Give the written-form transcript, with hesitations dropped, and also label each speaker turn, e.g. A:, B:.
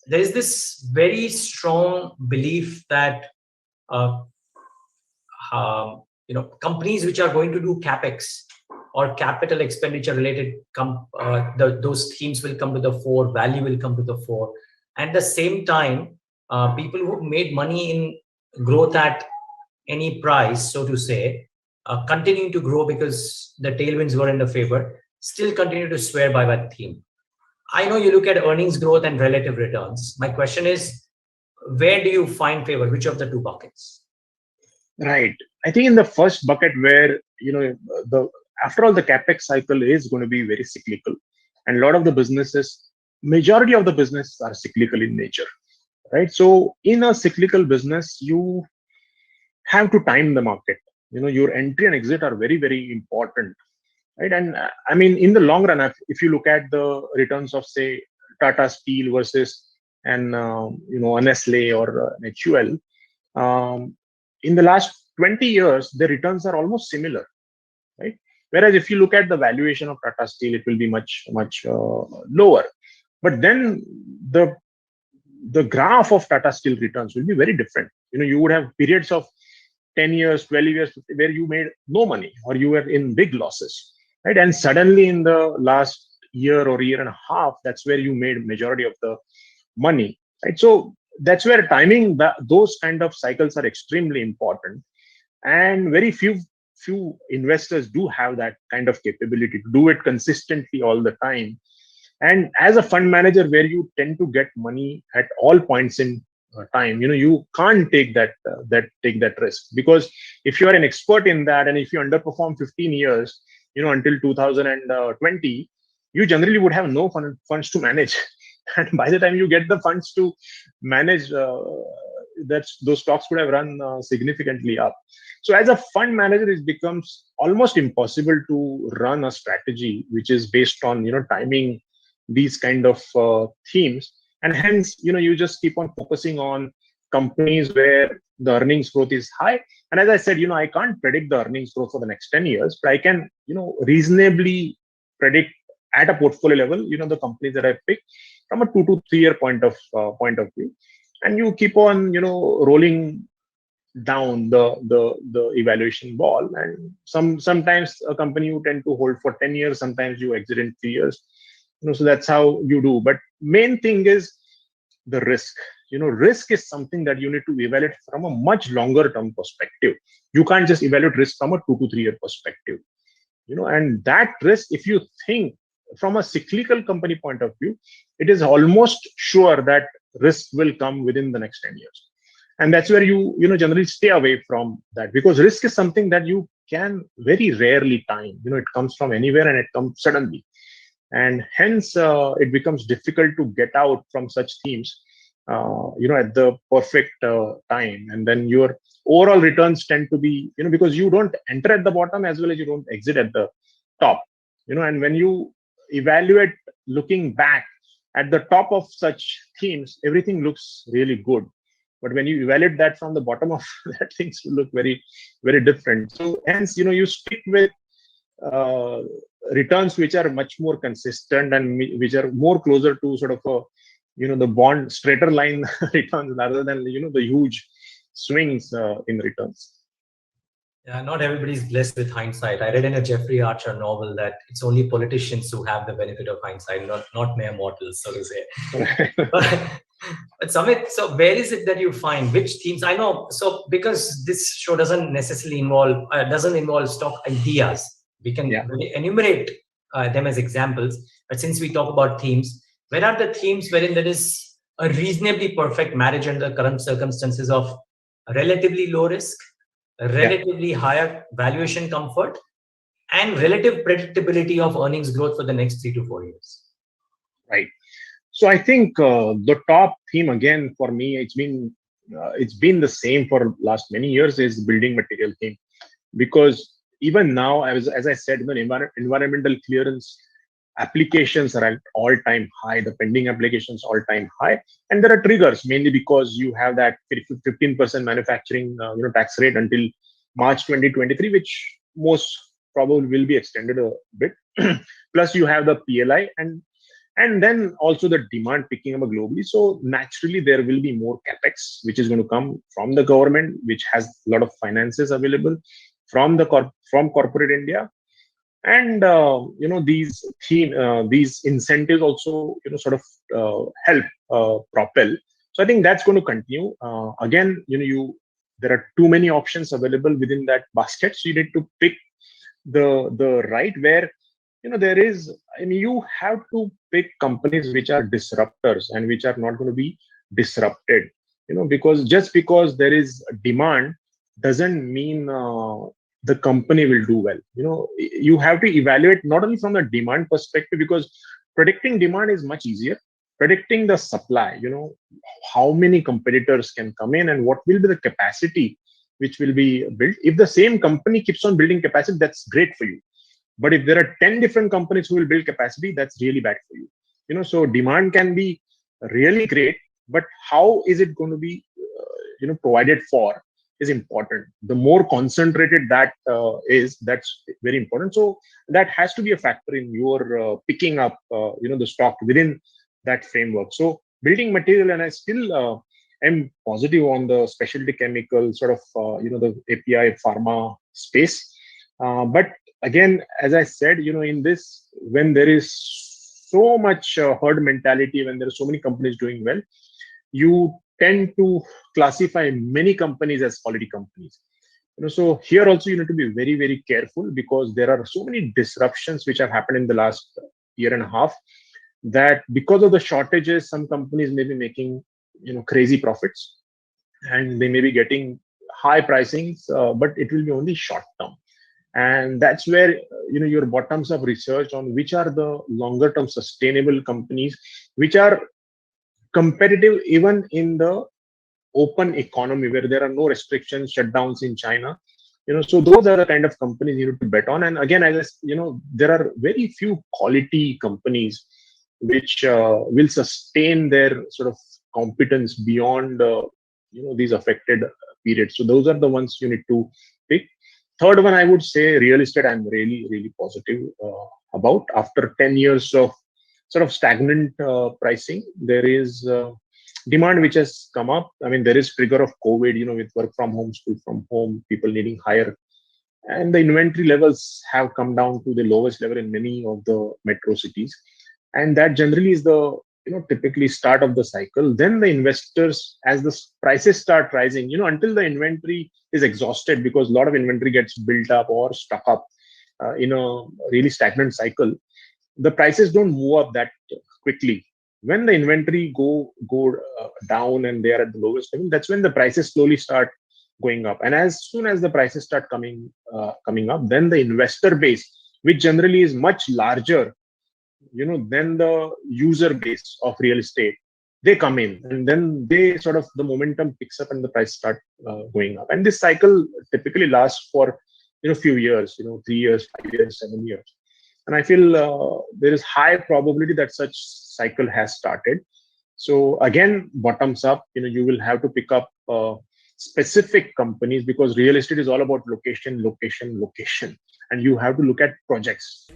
A: there is this very strong belief that uh, companies which are going to do capex or capital expenditure related those themes will come to the fore, value will come to the fore. At the same time, people who made money in growth at any price, so to say, continuing to grow because the tailwinds were in the favor, still continue to swear by that theme. I know you look at earnings growth and relative returns. My question is, where do you find favor? Which of the two buckets?
B: Right. I think in the first bucket where, the after all, the capex cycle is going to be very cyclical. And a lot of the businesses, majority of the business are cyclical in nature. Right. So in a cyclical business, you have to time the market. Your entry and exit are very, very important. Right. And I mean, in the long run, if you look at the returns of, say, Tata Steel versus a Nestle or an HUL, in the last 20 years, the returns are almost similar, right? Whereas if you look at the valuation of Tata Steel, it will be much, much lower. But then the the graph of Tata Steel returns will be very different. You would have periods of 10 years, 12 years where you made no money or you were in big losses, right? And suddenly in the last year or year and a half, that's where you made majority of the money, right? So that's where timing those kind of cycles are extremely important, and very few investors do have that kind of capability to do it consistently all the time. And as a fund manager, where you tend to get money at all points in time, you can't take that risk, because if you are an expert in that and if you underperform 15 years, until 2020, you generally would have no funds to manage. And by the time you get the funds to manage, those stocks would have run significantly up. So as a fund manager, it becomes almost impossible to run a strategy which is based on timing these kind of themes. And hence, you just keep on focusing on companies where the earnings growth is high. And as I said, I can't predict the earnings growth for the next 10 years, but I can reasonably predict at a portfolio level the companies that I pick from a 2 to 3 year point of view. And you keep on rolling down the evaluation ball. And sometimes a company you tend to hold for 10 years, sometimes you exit in 3 years. So that's how you do. But main thing is the risk. Risk is something that you need to evaluate from a much longer term perspective. You can't just evaluate risk from a 2 to 3 year perspective. And that risk, if you think from a cyclical company point of view, it is almost sure that risk will come within the next 10 years. And that's where you generally stay away from that, because risk is something that you can very rarely time. It comes from anywhere and it comes suddenly. And hence it becomes difficult to get out from such themes at the perfect time. And then your overall returns tend to be, because you don't enter at the bottom as well as you don't exit at the top. And when you evaluate looking back at the top of such themes, everything looks really good. But when you evaluate that from the bottom of that, things look very, very different. So hence, you stick with uh, returns which are much more consistent and which are more closer to sort of a, the bond straighter line returns, rather than the huge swings in returns.
A: Yeah, not everybody's blessed with hindsight. I read in a Jeffrey Archer novel that it's only politicians who have the benefit of hindsight, not mere mortals, so to say. But Samit, so where is it that you find which themes? I know, so because this show doesn't involve stock ideas, we can enumerate them as examples. But since we talk about themes, where are the themes wherein there is a reasonably perfect marriage under the current circumstances of relatively low risk, relatively higher valuation comfort, and relative predictability of earnings growth for the next 3 to 4 years?
B: Right. So I think the top theme again for me, it's been the same for last many years, is building material theme. Because even now, as I said, environmental clearance applications are at all-time high, the pending applications all-time high. And there are triggers, mainly because you have that 15% manufacturing tax rate until March 2023, which most probably will be extended a bit. Plus you have the PLI. And and then also the demand picking up globally. So naturally, there will be more capex, which is going to come from the government, which has a lot of finances available from from corporate India, and these incentives also sort of help propel. So I think that's going to continue. Again, you there are too many options available within that basket, so you need to pick the right where there is. I mean, you have to pick companies which are disruptors and which are not going to be disrupted. Because just because there is a demand doesn't mean the company will do well. You have to evaluate not only from the demand perspective, because predicting demand is much easier. Predicting the supply, how many competitors can come in and what will be the capacity which will be built. If the same company keeps on building capacity, that's great for you. But if there are 10 different companies who will build capacity, that's really bad for you. So demand can be really great, but how is it going to be provided for is important. The more concentrated that is, that's very important. So that has to be a factor in your picking up the stock within that framework. So building material, and I still am positive on the specialty chemical sort of the API pharma space. But again, as I said, in this, when there is so much herd mentality, when there are so many companies doing well, you tend to classify many companies as quality companies. So here also you need to be very, very careful, because there are so many disruptions which have happened in the last year and a half, that because of the shortages, some companies may be making crazy profits, and they may be getting high pricings, but it will be only short term. And that's where your bottoms up research on which are the longer term sustainable companies which are competitive even in the open economy where there are no restrictions, shutdowns in China. So those are the kind of companies you need to bet on. And again, there are very few quality companies which will sustain their sort of competence beyond these affected periods. So those are the ones you need to pick. Third one, I would say real estate. I'm really, really positive about. After 10 years of sort of stagnant pricing, there is demand which has come up. I mean, there is trigger of COVID, with work from home, school from home, people needing higher. And the inventory levels have come down to the lowest level in many of the metro cities. And that generally is the typically start of the cycle. Then the investors, as the prices start rising, until the inventory is exhausted, because a lot of inventory gets built up or stuck up in a really stagnant cycle, the prices don't move up that quickly. When the inventory go down and they are at the lowest level, that's when the prices slowly start going up. And as soon as the prices start coming up, then the investor base, which generally is much larger than the user base of real estate, they come in, and then they sort of the momentum picks up and the price start going up. And this cycle typically lasts for few years, 3 years, 5 years, 7 years. And I feel there is high probability that such cycle has started. So again, bottoms up, you will have to pick up specific companies, because real estate is all about location, location, location, and you have to look at projects.